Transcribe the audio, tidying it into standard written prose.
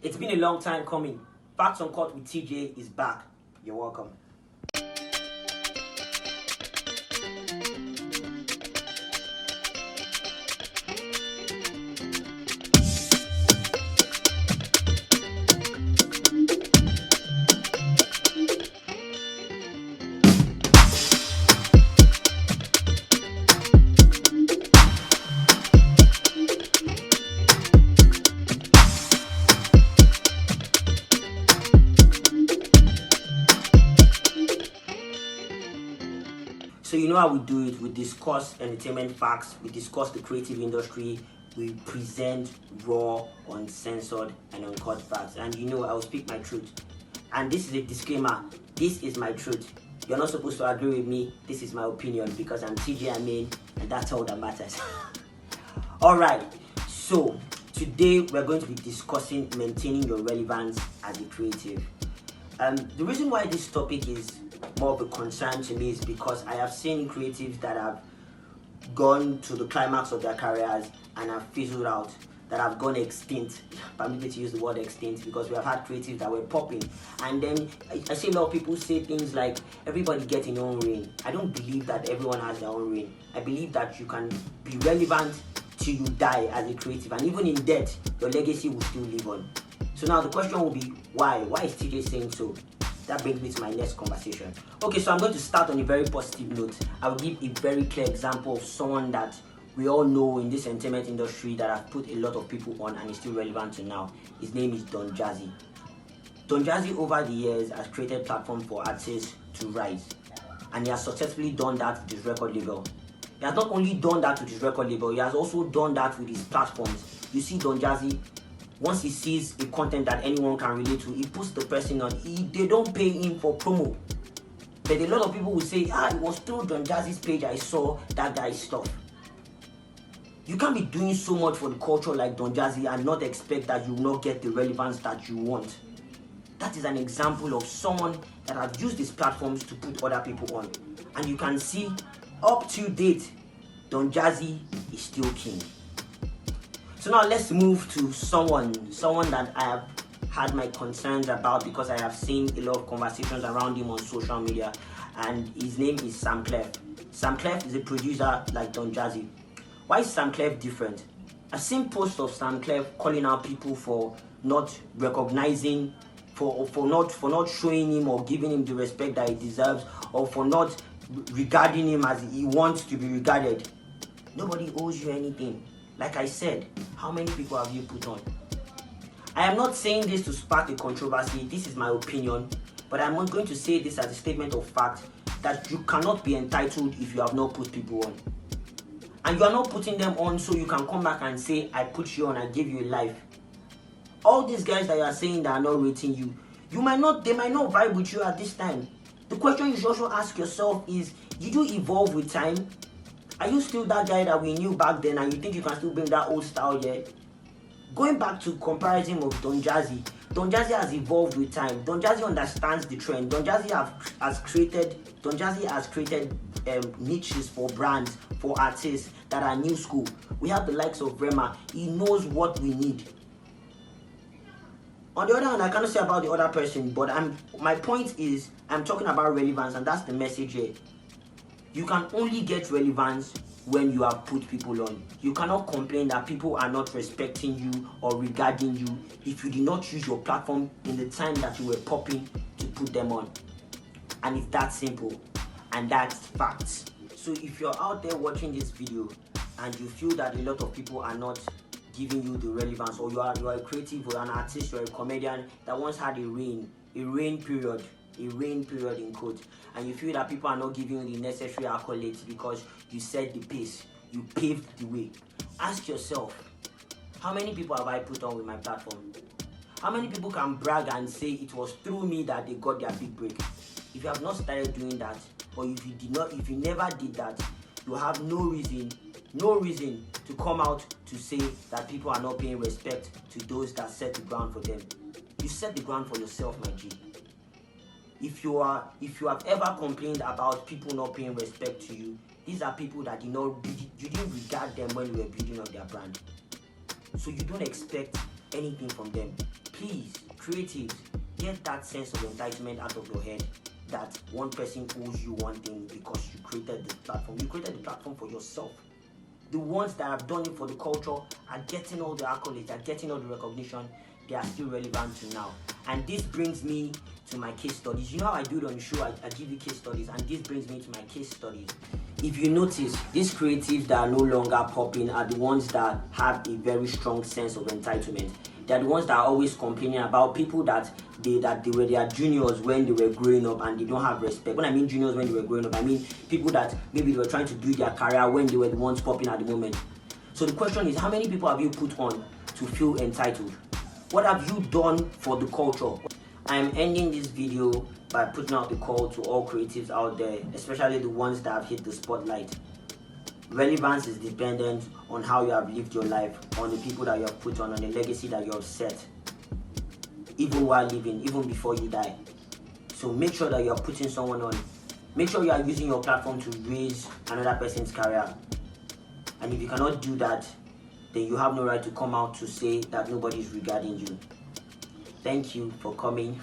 It's been a long time coming. Facts on Court with TJ is back. You're welcome. So you know how we do it. We discuss entertainment facts, we discuss the creative industry, we present raw, uncensored, and uncut facts. And you know I will speak my truth. And this is a disclaimer. This is my truth. You're not supposed to agree with me. This is my opinion because I'm Teejay Ameen, and that's all that matters. Alright, so today we're going to be discussing maintaining your relevance as a creative. The reason why this topic is more of a concern to me is because I have seen creatives that have gone to the climax of their careers and have fizzled out, that have gone extinct. Permit me to use the word extinct because we have had creatives that were popping, and then I see a lot of people say things like everybody gets in their own reign. I don't believe that everyone has their own reign. I believe that you can be relevant till you die as a creative, and even in death your legacy will still live on. So now the question will be, why is TJ saying so? That brings me to my next conversation. Okay, so I'm going to start on a very positive note. I will give a very clear example of someone that we all know in this entertainment industry that have put a lot of people on and is still relevant to now. His name is Don Jazzy. Don Jazzy over the years has created platforms for artists to rise, and he has successfully done that with his record label. He has not only done that with his record label, he has also done that with his platforms. You see Don Jazzy, once he sees a content that anyone can relate to, he puts the person on. They don't pay him for promo. But a lot of people will say, it was through Don Jazzy's page I saw that guy's stuff. You can't be doing so much for the culture like Don Jazzy and not expect that you will not get the relevance that you want. That is an example of someone that has used his platforms to put other people on. And you can see, up to date, Don Jazzy is still king. So now let's move to someone that I have had my concerns about because I have seen a lot of conversations around him on social media, and his name is Sam Clef. Sam Clef is a producer like Don Jazzy. Why is Sam Clef different? I've seen posts of Sam Clef calling out people for not recognizing, for not showing him or giving him the respect that he deserves, or for not regarding him as he wants to be regarded. Nobody owes you anything. Like I said, how many people have you put on? I am not saying this to spark a controversy. This is my opinion, but I'm not going to say this as a statement of fact that you cannot be entitled if you have not put people on. And you are not putting them on so you can come back and say, I put you on, I gave you a life. All these guys that you are saying that are not rating you, they might not vibe with you at this time. The question you should also ask yourself is, did you evolve with time? Are you still that guy that we knew back then and you think you can still bring that old style yet? Going back to comparison of Don Jazzy has evolved with time. Don Jazzy understands the trend. Don Jazzy has created niches for brands, for artists that are new school. We have the likes of Rema. He knows what we need. On the other hand, I cannot say about the other person, but my point is, I'm talking about relevance, and that's the message here. You can only get relevance when you have put people on. You cannot complain that people are not respecting you or regarding you if you did not use your platform in the time that you were popping to put them on. And it's that simple, and that's facts. So if you're out there watching this video and you feel that a lot of people are not giving you the relevance, or you are a creative or an artist, you're a comedian that once had a reign period in quote, and you feel that people are not giving you the necessary accolades because you set the pace, you paved the way, ask yourself, how many people have I put on with my platform? How many people can brag and say it was through me that they got their big break? If you have not started doing that, or if you never did that, you have no reason to come out to say that people are not paying respect to those that set the ground for them. You set the ground for yourself, my G. If you have ever complained about people not paying respect to you, these are people that you didn't regard them when you were building up their brand. So you don't expect anything from them. please, creatives, get that sense of entitlement out of your head that one person owes you one thing because you created the platform. You created the platform for yourself. The ones that have done it for the culture are getting all the accolades, are getting all the recognition. They are still relevant to now. And this brings me to my case studies. You know how I do it on the show, I give you case studies, and this brings me to my case studies. If you notice, these creatives that are no longer popping are the ones that have a very strong sense of entitlement. They're the ones that are always complaining about people that they were their juniors when they were growing up and they don't have respect. When I mean juniors when they were growing up, I mean people that maybe they were trying to build their career when they were the ones popping at the moment. So the question is, how many people have you put on to feel entitled? What have you done for the culture? I am ending this video by putting out the call to all creatives out there, especially the ones that have hit the spotlight. Relevance is dependent on how you have lived your life, on the people that you have put on the legacy that you have set, even while living, even before you die. So make sure that you are putting someone on. Make sure you are using your platform to raise another person's career. And if you cannot do that, then you have no right to come out to say that nobody is regarding you. Thank you for coming.